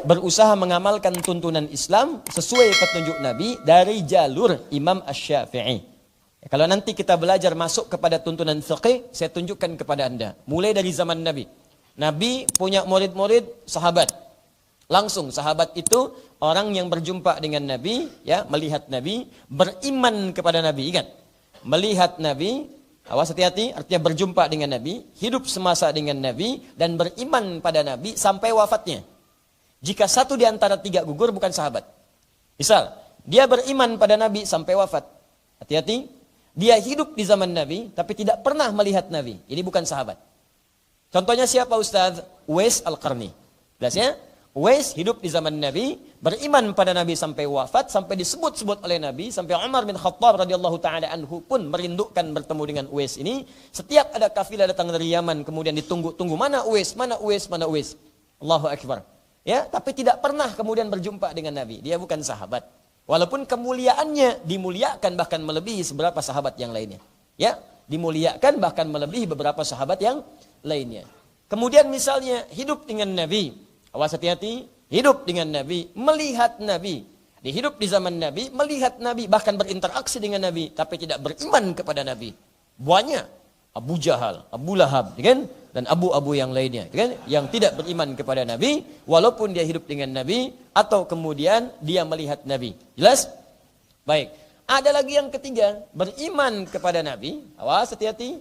berusaha mengamalkan tuntunan Islam sesuai petunjuk Nabi dari jalur Imam Asy-Syafi'i. Kalau nanti kita belajar masuk kepada tuntunan fiqih, saya tunjukkan kepada Anda. Mulai dari zaman Nabi. Nabi punya murid-murid sahabat. Langsung sahabat itu orang yang berjumpa dengan Nabi, ya, melihat Nabi, beriman kepada Nabi. Ingat, melihat Nabi, awas hati-hati, artinya berjumpa dengan Nabi, hidup semasa dengan Nabi, dan beriman pada Nabi sampai wafatnya. Jika satu di antara tiga gugur, bukan sahabat. Misal, dia beriman pada Nabi sampai wafat. Hati-hati, dia hidup di zaman Nabi, tapi tidak pernah melihat Nabi. Ini bukan sahabat. Contohnya siapa Ustaz? Uwais Al-Qarni. Jelas ya? Uwais hidup di zaman Nabi, beriman pada Nabi sampai wafat, sampai disebut-sebut oleh Nabi, sampai Umar bin Khattab radhiyallahu taala anhu pun merindukan bertemu dengan Uwais ini. Setiap ada kafilah datang dari Yaman, kemudian ditunggu-tunggu, mana Uwais, mana Uwais, mana Uwais. Allahu Akbar. Ya, tapi tidak pernah kemudian berjumpa dengan Nabi. Dia bukan sahabat. Walaupun kemuliaannya dimuliakan bahkan melebihi beberapa sahabat yang lainnya. Ya, dimuliakan bahkan melebihi beberapa sahabat yang lainnya. Kemudian misalnya hidup dengan Nabi. Awas hati-hati, hidup dengan Nabi, melihat Nabi. Hidup di zaman Nabi, melihat Nabi, bahkan berinteraksi dengan Nabi, tapi tidak beriman kepada Nabi. Banyak Abu Jahal, Abu Lahab, kan? Dan abu-abu yang lainnya, kan? Yang tidak beriman kepada Nabi, walaupun dia hidup dengan Nabi, atau kemudian dia melihat Nabi. Jelas? Baik. Ada lagi yang ketiga, beriman kepada Nabi. Awas hati-hati.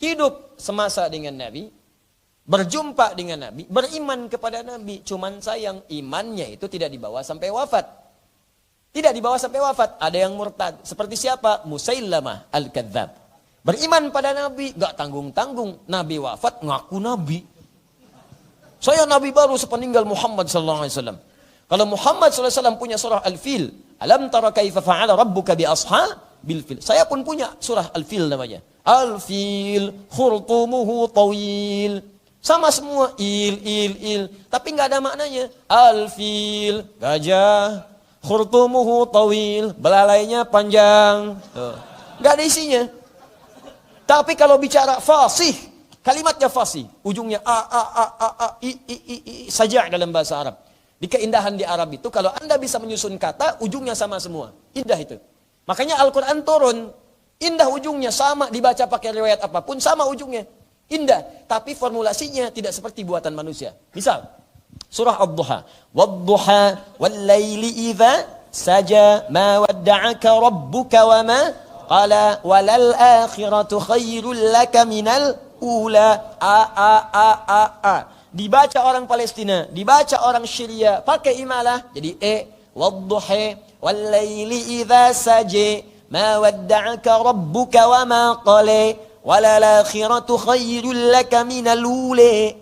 Hidup semasa dengan Nabi, berjumpa dengan Nabi, beriman kepada Nabi. Cuman sayang, imannya itu tidak dibawa sampai wafat. Tidak dibawa sampai wafat. Ada yang murtad. Seperti siapa? Musailamah Al-Kadzdzab. Beriman pada Nabi, gak tanggung-tanggung. Nabi wafat, ngaku Nabi. Saya Nabi baru sepeninggal Muhammad SAW. Kalau Muhammad SAW punya surah Al-Fil. Alam tara kaifa fa'ala rabbuka bi ashabil fil. Saya pun punya surah Al-Fil namanya. Al-Fil, khurtumuhu tawil. Sama semua, il. Tapi nggak ada maknanya. Al-Fil, gajah. Khurtumuhu tawil, belalainya panjang. Nggak ada isinya. Tapi kalau bicara fasih, kalimatnya fasih. Ujungnya i saja dalam bahasa Arab. Di keindahan di Arab itu, kalau Anda bisa menyusun kata, ujungnya sama semua. Indah itu. Makanya Al-Quran turun. Indah ujungnya, sama dibaca pakai riwayat apapun, sama ujungnya. Indah, tapi formulasinya tidak seperti buatan manusia. Misal, surah Ad-Duha. Wad-duha wal-laili idza saja ma wadda'aka rabbuka wa ma qala walal akhiratu khairul laka minal ula. Dibaca orang Palestina, dibaca orang Syria, pakai imalah, jadi wad-duha wal-laili idza saja ma wadda'aka rabbuka wa ma qala walal akhiratu khairul laka minal ula.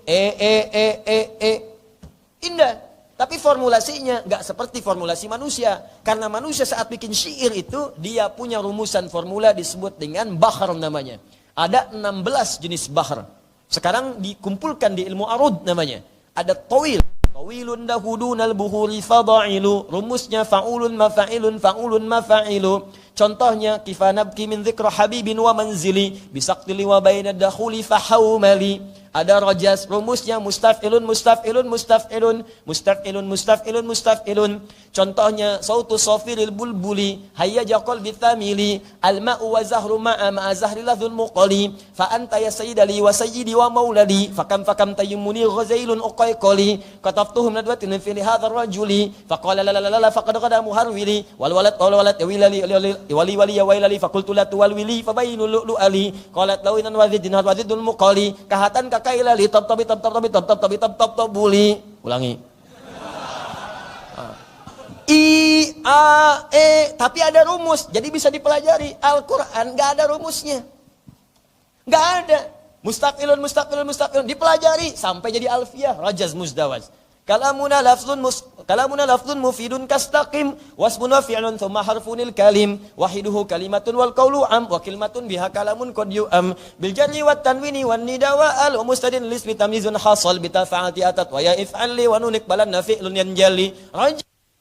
Indah. Tapi formulasinya nggak seperti formulasi manusia. Karena manusia saat bikin syair itu, dia punya rumusan formula disebut dengan bahr namanya. Ada 16 jenis bahr. Sekarang dikumpulkan di ilmu arud namanya. Ada tawil. Tawilun dahudunal buhuri fada'ilu. Rumusnya fa'ulun mafa'ilun fa'ulun mafa'ilu. Contohnya, kifanabki min dzikra habibin wa manzili. Bisaktili wa baina dakhuli fahawmali. Ada rajas, rumusnya mustaf'ilun, mustaf'ilun, mustaf'ilun, mustaf'ilun, mustaf'ilun, mustaf'ilun. Contohnya, sautu safiril bulbuli, hayyaja qalbi thamili, al-ma'u wa zahru ma'a ma'a zahri ladhul muqali, fa anta ya sayyidali wa sayyidi wa mauladi, fakam tayyumuni ghazailun uqayqali, kataftuhum nadwatin fi hadha ar-rajuli, faqala la la la la faqad qada muharwili, wal walad wilali wali ya wailali, faqultu la tuwalwili, fabainul lu'ali, qalat lawinan wazidin wazidul muqali, kahatan kailali tab buli. Ulangi. Tapi ada rumus, jadi bisa dipelajari. Al-Quran nggak ada rumusnya, nggak ada. Mustaqilun, dipelajari sampai jadi alfiyah, rajaz muzdawaj. Kalamuna lafzun mufidun kastaqim wasmun wa fi'lun thumma harfunil kalim wahiduhu kalimatun wal qawlu am wa kalimatun biha kalamun qad yu'am bil jarri wat tanwini wan nida wa al mustadin lismi tamyizun hasal bi tafa'ati atat wa ya if'al li wa nunik balan nafi'lun yanjali.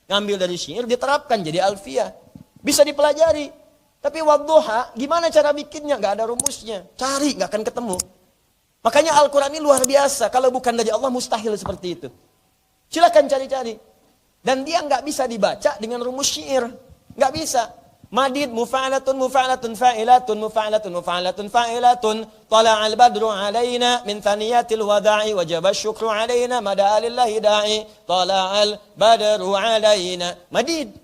Ngambil dari syair diterapkan jadi alfiyah. Bisa dipelajari. Tapi wadduha gimana cara bikinnya? Enggak ada rumusnya. Cari enggak akan ketemu. Makanya Al-Qur'an ini luar biasa. Kalau bukan dari Allah mustahil seperti itu. Silakan cari-cari. Dan dia nggak bisa dibaca dengan rumus syair. Nggak bisa. Madid mufa'alatun mufa'alatun fa'ilatun mufa'alatun mufa'alatun fa'ilatun tala'al badru alaina min thaniyatil wada'i wajaba syukru alaina mada'a lillahi da'i tala'al badru alaina. Madid.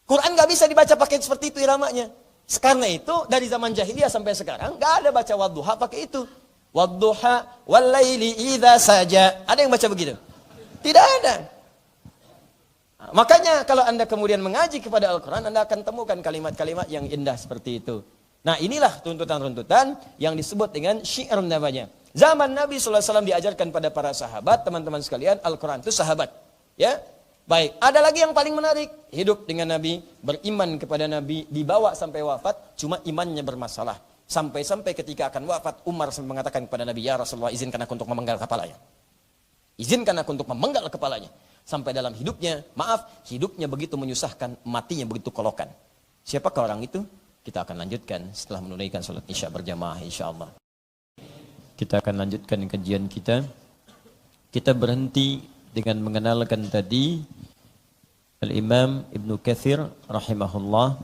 Quran nggak bisa dibaca pakai seperti itu iramanya. Karena itu dari zaman jahiliyah sampai sekarang nggak ada baca wadduha pakai itu. Wadduha wal laili idza saja. Ada yang baca begitu? Tidak ada. Makanya kalau Anda kemudian mengaji kepada Al-Quran, Anda akan temukan kalimat-kalimat yang indah seperti itu. Nah, inilah tuntutan-tuntutan yang disebut dengan syi'r namanya. Zaman Nabi SAW diajarkan pada para sahabat, teman-teman sekalian, Al-Quran itu sahabat. Ya, baik. Ada lagi yang paling menarik. Hidup dengan Nabi, beriman kepada Nabi, dibawa sampai wafat, cuma imannya bermasalah. Sampai-sampai ketika akan wafat, Umar mengatakan kepada Nabi, ya Rasulullah, izinkan aku untuk memenggal kepalanya. Izinkan aku untuk memenggal kepalanya. Sampai dalam hidupnya, hidupnya begitu menyusahkan, matinya begitu kolokan. Siapakah orang itu? Kita akan lanjutkan setelah menunaikan salat Isya berjamaah insyaallah. Kita akan lanjutkan kajian kita. Kita berhenti dengan mengenalkan tadi Al-Imam Ibnu Katsir rahimahullah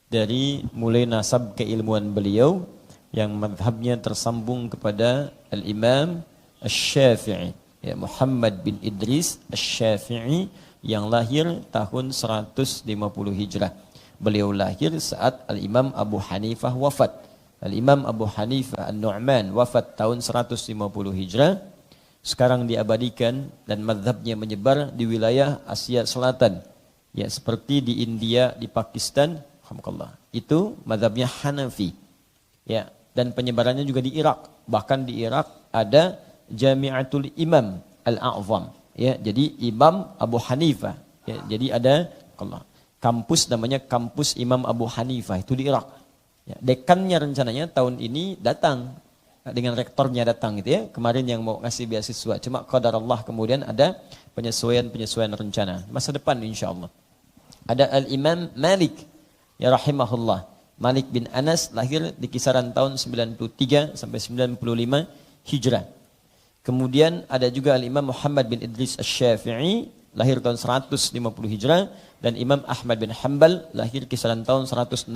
dari mulai nasab keilmuan beliau yang madhabnya tersambung kepada Al-Imam Asy-Syafi'i. Ya, Muhammad bin Idris Asy-Syafi'i yang lahir tahun 150 Hijrah. Beliau lahir saat Al-Imam Abu Hanifah wafat. Al-Imam Abu Hanifah An-Nu'man wafat tahun 150 Hijrah. Sekarang diabadikan dan mazhabnya menyebar di wilayah Asia Selatan. Ya, seperti di India, di Pakistan, alhamdulillah. Itu mazhabnya Hanafi. Ya, dan penyebarannya juga di Irak. Bahkan di Irak ada Jami'atul Imam Al-A'zam. Ya, jadi Imam Abu Hanifah. Ya, jadi ada kampus namanya kampus Imam Abu Hanifah itu di Irak. Ya, dekannya rencananya tahun ini datang dengan rektornya datang gitu ya. Kemarin yang mau ngasih beasiswa. Cuma qadarullah kemudian ada penyesuaian rencana. Masa depan insyaallah. Ada Al-Imam Malik ya rahimahullah. Malik bin Anas lahir di kisaran tahun 93 sampai 95 Hijrah. Kemudian ada juga Al-Imam Muhammad bin Idris Asy-Syafi'i lahir tahun 150 Hijrah dan Imam Ahmad bin Hanbal lahir kisaran tahun 163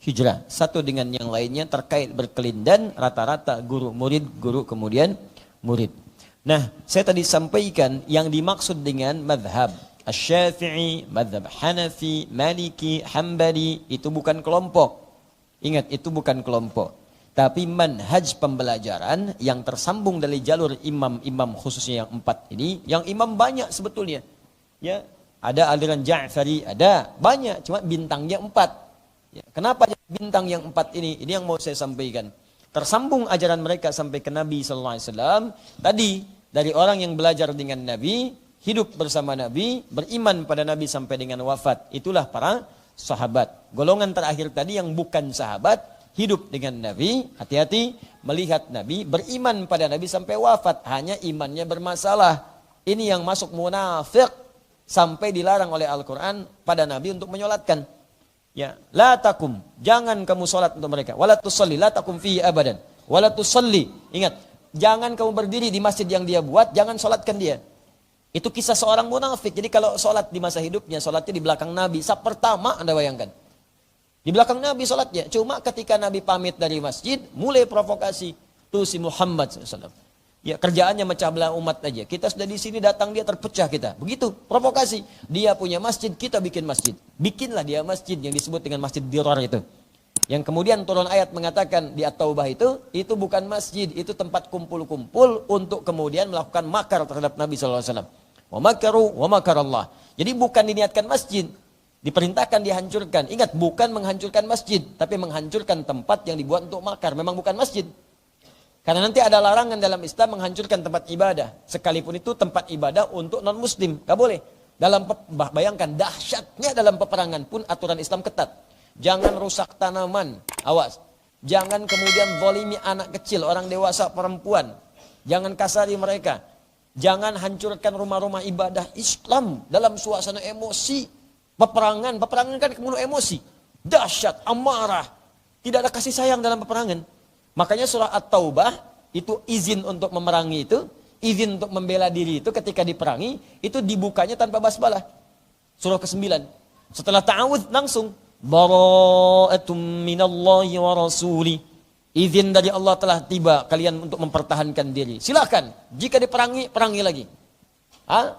Hijrah. Satu dengan yang lainnya terkait berkelindan rata-rata guru murid, guru kemudian murid. Nah, saya tadi sampaikan yang dimaksud dengan madhab Asy-Syafi'i, madhab Hanafi, Maliki, Hambali itu bukan kelompok. Ingat, itu bukan kelompok. Tapi manhaj pembelajaran yang tersambung dari jalur imam-imam khususnya yang 4 ini, yang imam banyak sebetulnya. Ya, ada aliran Ja'fari, ada banyak, cuma bintangnya 4. Ya, kenapa bintang yang 4 ini? Ini yang mau saya sampaikan. Tersambung ajaran mereka sampai ke Nabi sallallahu alaihi wasallam. Tadi dari orang yang belajar dengan Nabi, hidup bersama Nabi, beriman pada Nabi sampai dengan wafat. Itulah para sahabat. Golongan terakhir tadi yang bukan sahabat, hidup dengan Nabi, hati-hati melihat Nabi, beriman pada Nabi sampai wafat, hanya imannya bermasalah. Ini yang masuk munafik sampai dilarang oleh Al-Quran pada Nabi untuk menyolatkan. Ya, la takum, jangan kamu solat untuk mereka. Wala tusalli, la takum fihi abadan. Wala tusalli, ingat, jangan kamu berdiri di masjid yang dia buat, jangan solatkan dia. Itu kisah seorang munafik. Jadi kalau solat di masa hidupnya, solatnya di belakang Nabi. Saf pertama Anda bayangkan. Di belakang Nabi sholatnya. Cuma ketika Nabi pamit dari masjid, mulai provokasi. Tuh si Muhammad SAW. Ya, kerjaannya mecah belah umat aja. Kita sudah di sini datang, dia terpecah kita. Begitu, provokasi. Dia punya masjid, kita bikin masjid. Bikinlah dia masjid yang disebut dengan masjid Dirar itu. Yang kemudian turun ayat mengatakan di At-Taubah itu bukan masjid, itu tempat kumpul-kumpul untuk kemudian melakukan makar terhadap Nabi SAW. Wa makaru wa makarallah. Jadi bukan diniatkan masjid. Diperintahkan dihancurkan. Ingat, bukan menghancurkan masjid, tapi menghancurkan tempat yang dibuat untuk makar. Memang bukan masjid. Karena nanti ada larangan dalam Islam menghancurkan tempat ibadah. Sekalipun itu tempat ibadah untuk non-muslim. Gak boleh. Bayangkan, dahsyatnya dalam peperangan pun aturan Islam ketat. Jangan rusak tanaman. Awas. Jangan kemudian zalimi anak kecil, orang dewasa, perempuan. Jangan kasari mereka. Jangan hancurkan rumah-rumah ibadah Islam dalam suasana emosi. Peperangan kan kemudian emosi. Dahsyat, amarah. Tidak ada kasih sayang dalam peperangan. Makanya surah At-Taubah itu izin untuk memerangi itu izin untuk membela diri itu ketika diperangi, itu dibukanya tanpa basmalah. Surah ke-9. Setelah ta'awudz langsung, bara'atum minallahi wa rasuli. Izin dari Allah telah tiba kalian untuk mempertahankan diri. Silakan, jika diperangi, perangi lagi.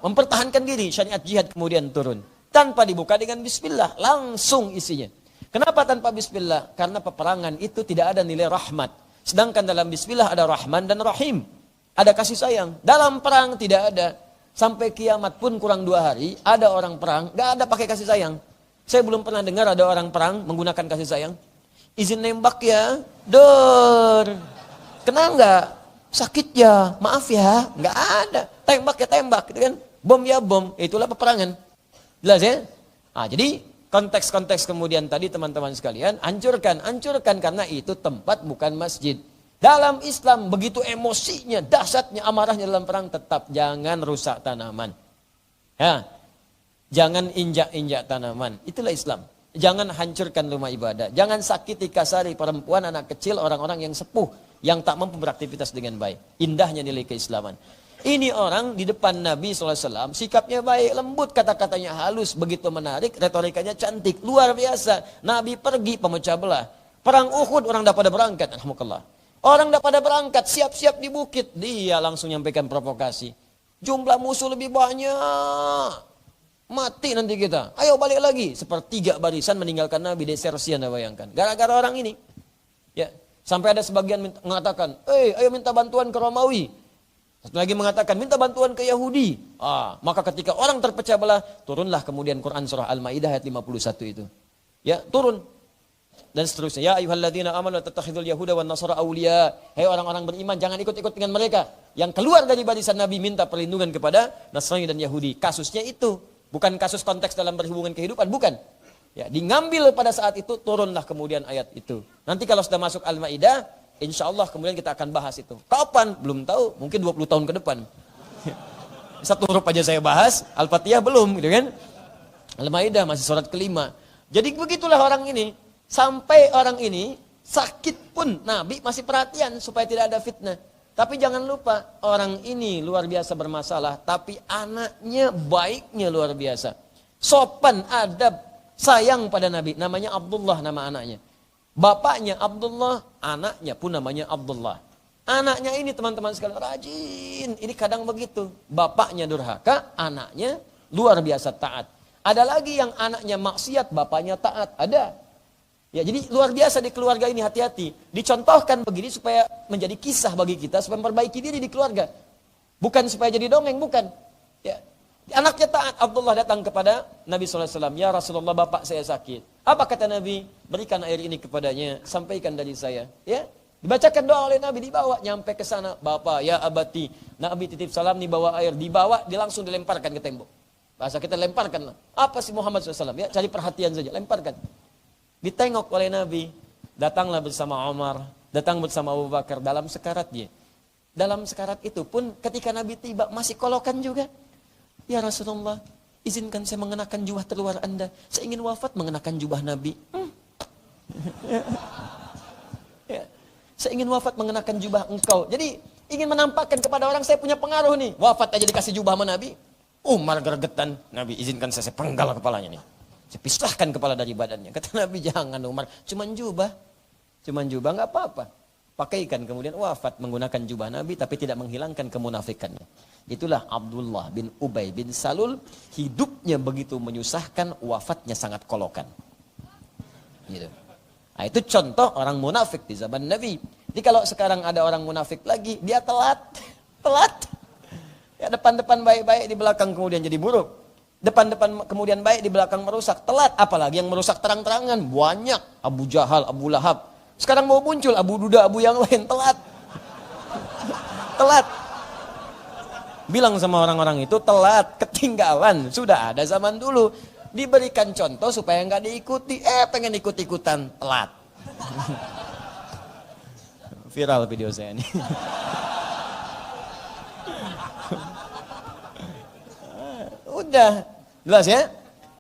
Mempertahankan diri, syariat jihad kemudian turun. Tanpa dibuka dengan bismillah, langsung isinya. Kenapa tanpa bismillah? Karena peperangan itu tidak ada nilai rahmat. Sedangkan dalam bismillah ada rahman dan rahim. Ada kasih sayang. Dalam perang tidak ada. Sampai kiamat pun kurang 2 hari, ada orang perang, gak ada pakai kasih sayang. Saya belum pernah dengar ada orang perang menggunakan kasih sayang. Izin nembak ya, dor. Kena nggak? Sakit ya, maaf ya, nggak ada. Tembak ya tembak, gitu kan? Bom ya bom, itulah peperangan. Jelas ya? Jadi konteks-konteks kemudian tadi teman-teman sekalian, hancurkan karena itu tempat bukan masjid. Dalam Islam begitu emosinya, dahsyatnya, amarahnya dalam perang, tetap jangan rusak tanaman. Ya, jangan injak-injak tanaman. Itulah Islam. Jangan hancurkan rumah ibadah. Jangan sakiti, kasari perempuan, anak kecil, orang-orang yang sepuh, yang tak mampu beraktivitas dengan baik. Indahnya nilai keislaman. Ini orang di depan Nabi SAW, sikapnya baik, lembut, kata-katanya halus, begitu menarik, retorikanya cantik, luar biasa. Nabi pergi pemecah belah. Perang Uhud, orang dah pada berangkat, alhamdulillah. Orang dah pada berangkat, siap-siap di bukit. Dia langsung nyampaikan provokasi. Jumlah musuh lebih banyak. Mati nanti kita. Ayo balik lagi. Sepertiga barisan meninggalkan Nabi, desersi, Anda bayangkan. Gara-gara orang ini. Ya, sampai ada sebagian mengatakan, ayo minta bantuan ke Romawi. Satu lagi mengatakan, minta bantuan ke Yahudi. Maka ketika orang terpecah belah, turunlah kemudian Quran surah Al-Maidah ayat 51 itu. Ya, turun. Dan seterusnya. Ya ayyuhalladzina amanu tattakhidul yahuda wan nasara awliya. Hai orang-orang beriman, jangan ikut-ikut dengan mereka. Yang keluar dari barisan Nabi minta perlindungan kepada Nasrani dan Yahudi. Kasusnya itu. Bukan kasus konteks dalam berhubungan kehidupan, bukan. Ya, diambil pada saat itu, turunlah kemudian ayat itu. Nanti kalau sudah masuk Al-Maidah, insya Allah kemudian kita akan bahas itu. Kapan? Belum tahu, mungkin 20 tahun ke depan. Satu huruf aja saya bahas, Al-Fatihah belum, gitu kan. Al-Maidah masih surat kelima. Jadi begitulah orang ini. Sampai orang ini sakit pun Nabi masih perhatian supaya tidak ada fitnah. Tapi jangan lupa, orang ini luar biasa bermasalah, tapi anaknya baiknya luar biasa. Sopan, adab, sayang pada Nabi. Namanya Abdullah nama anaknya. Bapaknya Abdullah, anaknya pun namanya Abdullah. Anaknya ini teman-teman sekalian rajin. Ini kadang begitu. Bapaknya durhaka, anaknya luar biasa taat. Ada lagi yang anaknya maksiat, bapaknya taat. Ada. Ya, jadi luar biasa di keluarga ini, hati-hati. Dicontohkan begini supaya menjadi kisah bagi kita, supaya memperbaiki diri di keluarga. Bukan supaya jadi dongeng, bukan. Ya. Anaknya taat, Abdullah datang kepada Nabi SAW. Ya Rasulullah, bapak saya sakit. Apa kata Nabi? Berikan air ini kepadanya, sampaikan dari saya. Ya, dibacakan doa oleh Nabi, dibawa, nyampe ke sana. Bapak, ya abati. Nabi titip salam, nih bawa air. Dibawa, langsung dilemparkan ke tembok. Bahasa kita lemparkan. Apa sih Muhammad SAW? Ya, cari perhatian saja, lemparkan. Ditengok oleh Nabi, datanglah bersama Umar, datang bersama Abu Bakar dalam sekarat dia. Dalam sekarat itu pun ketika Nabi tiba masih kolokan juga. Ya Rasulullah, izinkan saya mengenakan jubah terluar Anda. Saya ingin wafat mengenakan jubah Nabi. Ya, saya ingin wafat mengenakan jubah engkau. Jadi ingin menampakkan kepada orang saya punya pengaruh nih. Wafat aja dikasih jubah sama Nabi. Umar gergetan, Nabi izinkan saya penggal kepalanya nih. Saya pisahkan kepala dari badannya. Kata Nabi, jangan Umar, cuman jubah nggak apa-apa. Pakaikan kemudian wafat menggunakan jubah Nabi, tapi tidak menghilangkan kemunafikannya. Itulah Abdullah bin Ubay bin Salul, hidupnya begitu menyusahkan, wafatnya sangat kolokan. Gitu. Nah, itu contoh orang munafik di zaman Nabi. Jadi kalau sekarang ada orang munafik lagi, dia telat. Ya, depan-depan baik-baik, di belakang kemudian jadi buruk. Depan-depan kemudian baik, di belakang merusak. Telat, apalagi yang merusak terang-terangan. Banyak. Abu Jahal, Abu Lahab. Sekarang mau muncul Abu Duda, Abu yang lain. Telat. Telat. Bilang sama orang-orang itu, telat, ketinggalan. Sudah ada zaman dulu. Diberikan contoh supaya nggak diikuti. Pengen ikut-ikutan. Telat. Viral video saya ini. Udah, jelas ya?